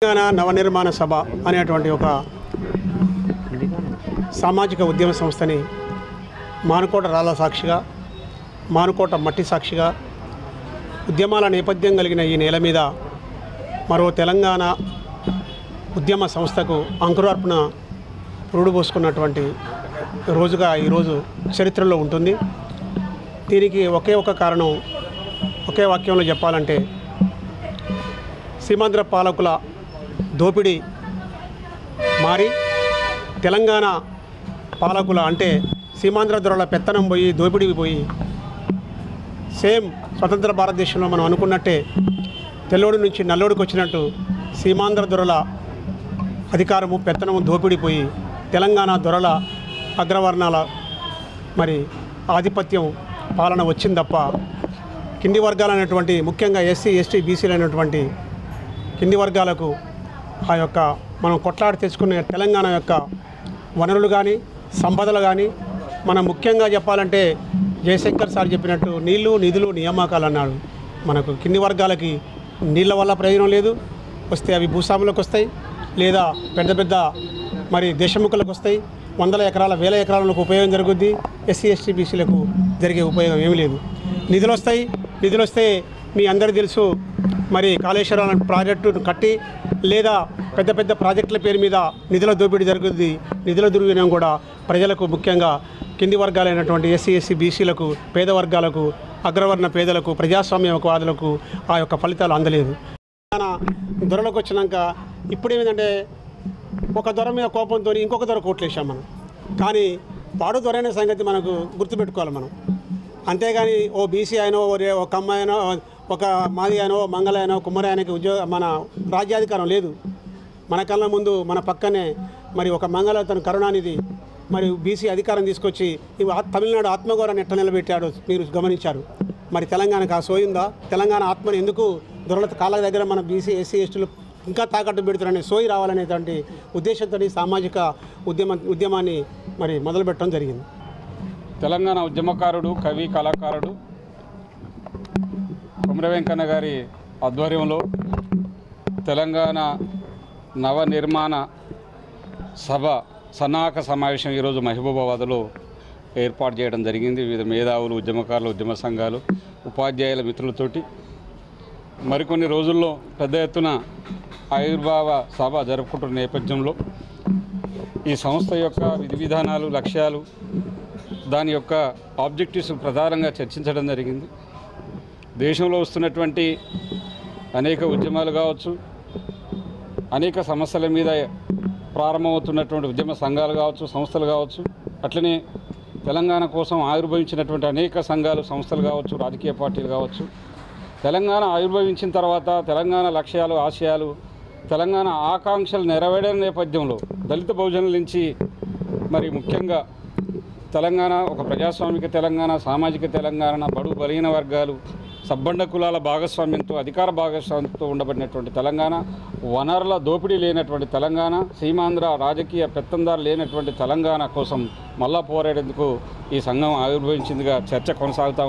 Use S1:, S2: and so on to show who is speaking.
S1: తెలంగాణ నవనిర్మాణ సభ అనేటువంటి ఒక సామాజిక ఉద్యమ సంస్థని మానుకోట రాళ్ళ సాక్షిగా, మానుకోట మట్టి సాక్షిగా ఉద్యమాల నేపథ్యం కలిగిన ఈ నేల మీద మరో తెలంగాణ ఉద్యమ సంస్థకు అంకురార్పణ పురుడు పోసుకున్నటువంటి రోజుగా ఈరోజు చరిత్రలో ఉంటుంది. దీనికి ఒకే ఒక కారణం, ఒకే వాక్యంలో చెప్పాలంటే సీమాంధ్ర పాలకుల దోపిడీ మారి తెలంగాణ పాలకుల అంటే సీమాంధ్ర దొరల పెత్తనం పోయి దోపిడీ పోయి సేమ్ స్వతంత్ర భారతదేశంలో మనం అనుకున్నట్టే తెల్లోడి నుంచి నల్లోడికి వచ్చినట్టు సీమాంధ్ర దొరల అధికారము పెత్తనము దోపిడిపోయి తెలంగాణ దొరల అగ్రవర్ణాల మరి ఆధిపత్యం పాలన వచ్చింది తప్ప కింది వర్గాలైనటువంటి ముఖ్యంగా ఎస్సీ ఎస్టీ బీసీలు అయినటువంటి కింది వర్గాలకు ఆ యొక్క మనం కొట్లాడి తెచ్చుకునే తెలంగాణ యొక్క వనరులు కానీ సంపదలు కానీ మనం ముఖ్యంగా చెప్పాలంటే జయశంకర్ సార్ చెప్పినట్టు నీళ్లు నిధులు నియామకాలు అన్నాడు. మనకు కింది వర్గాలకి నీళ్ళ వల్ల ప్రయోజనం లేదు, వస్తే అవి భూస్వాములకు వస్తాయి, లేదా పెద్ద పెద్ద మరి దేశముఖులకు వస్తాయి. వందల ఎకరాల వేల ఎకరాలకు ఉపయోగం జరుగుద్ది, ఎస్సీ ఎస్టీ బీసీలకు జరిగే ఉపయోగం ఏమీ లేదు. నిధులు వస్తాయి, నిధులు వస్తే మీ అందరికీ తెలుసు మరి కాళేశ్వరం ప్రాజెక్టును కట్టి లేదా పెద్ద పెద్ద ప్రాజెక్టుల పేరు మీద నిధుల దోపిడీ జరుగుతుంది. నిధుల దుర్వినియోగం కూడా ప్రజలకు ముఖ్యంగా కింది వర్గాలైనటువంటి ఎస్సీ ఎస్సీ బీసీలకు, పేద వర్గాలకు, అగ్రవర్ణ పేదలకు, ప్రజాస్వామ్యవాదులకు ఆ యొక్క ఫలితాలు అందలేదు. దొరలకు వచ్చినాక ఇప్పుడేమిటంటే ఒక దొర మీద కోపంతో ఇంకొక దొర కోట్లేసాం మనం. కానీ వాడు దొరైన సంగతి మనకు గుర్తుపెట్టుకోవాలి మనం. అంతేగాని ఓ బీసీ అయినో ఒక అమ్మాయి అయినో ఒక మాది అయినో మంగళ అయినో కుమ్మరి ఆయనకి మన రాజ్యాధికారం లేదు. మన కళ్ళ ముందు మన పక్కనే మరి ఒక మంగళ తన కరుణానిధి మరి బీసీ అధికారం తీసుకొచ్చి తమిళనాడు ఆత్మగౌరవాన్ని ఎట్లా నిలబెట్టాడో మీరు గమనించారు. మరి తెలంగాణకు ఆ సోయిందా? తెలంగాణ ఆత్మని ఎందుకు దొరల కాళ్ళ దగ్గర మన బీసీ ఎస్సీ ఎస్టీలు ఇంకా తాకట్టు పెడుతున్నారనే సోయి రావాలనేటువంటి ఉద్దేశంతో సామాజిక ఉద్యమాన్ని మరి మొదలుపెట్టడం జరిగింది.
S2: తెలంగాణ ఉద్యమకారుడు, కవి, కళాకారుడు కుమర వెంకన్న గారి ఆధ్వర్యంలో తెలంగాణ నవనిర్మాణ సభ సన్నాహక సమావేశం ఈరోజు మహబూబాబాద్లో ఏర్పాటు చేయడం జరిగింది. వివిధ మేధావులు, ఉద్యమకారులు, ఉద్యమ సంఘాలు, ఉపాధ్యాయుల మిత్రులతోటి మరికొన్ని రోజుల్లో పెద్ద ఎత్తున ఆవిర్భావ సభ జరుపుకుంటున్న నేపథ్యంలో ఈ సంస్థ యొక్క విధి విధానాలు, లక్ష్యాలు, దాని యొక్క ఆబ్జెక్టివ్స్ ప్రధానంగా చర్చించడం జరిగింది. దేశంలో వస్తున్నటువంటి అనేక ఉద్యమాలు కావచ్చు, అనేక సమస్యల మీద ప్రారంభమవుతున్నటువంటి ఉద్యమ సంఘాలు కావచ్చు, సంస్థలు కావచ్చు, అట్లనే తెలంగాణ కోసం ఆవిర్భవించినటువంటి అనేక సంఘాలు, సంస్థలు కావచ్చు, రాజకీయ పార్టీలు కావచ్చు, తెలంగాణ ఆవిర్భవించిన తర్వాత తెలంగాణ లక్ష్యాలు, ఆశయాలు, తెలంగాణ ఆకాంక్షలు నెరవేరిన నేపథ్యంలో దళిత బహుజనుల నుంచి మరి ముఖ్యంగా తెలంగాణ ఒక ప్రజాస్వామిక తెలంగాణ, సామాజిక తెలంగాణ, బడుగు బలహీన వర్గాలు, సబ్బండ కులాల భాగస్వామ్యంతో, అధికార భాగస్వామ్యంతో ఉండబడినటువంటి తెలంగాణ, వనరుల దోపిడీ లేనటువంటి తెలంగాణ, సీమాంధ్ర రాజకీయ పెత్తందారు లేనటువంటి తెలంగాణ కోసం మళ్ళా పోరాడేందుకు ఈ సంఘం ఆవిర్భవించిందిగా చర్చ కొనసాగుతూ ఉంది.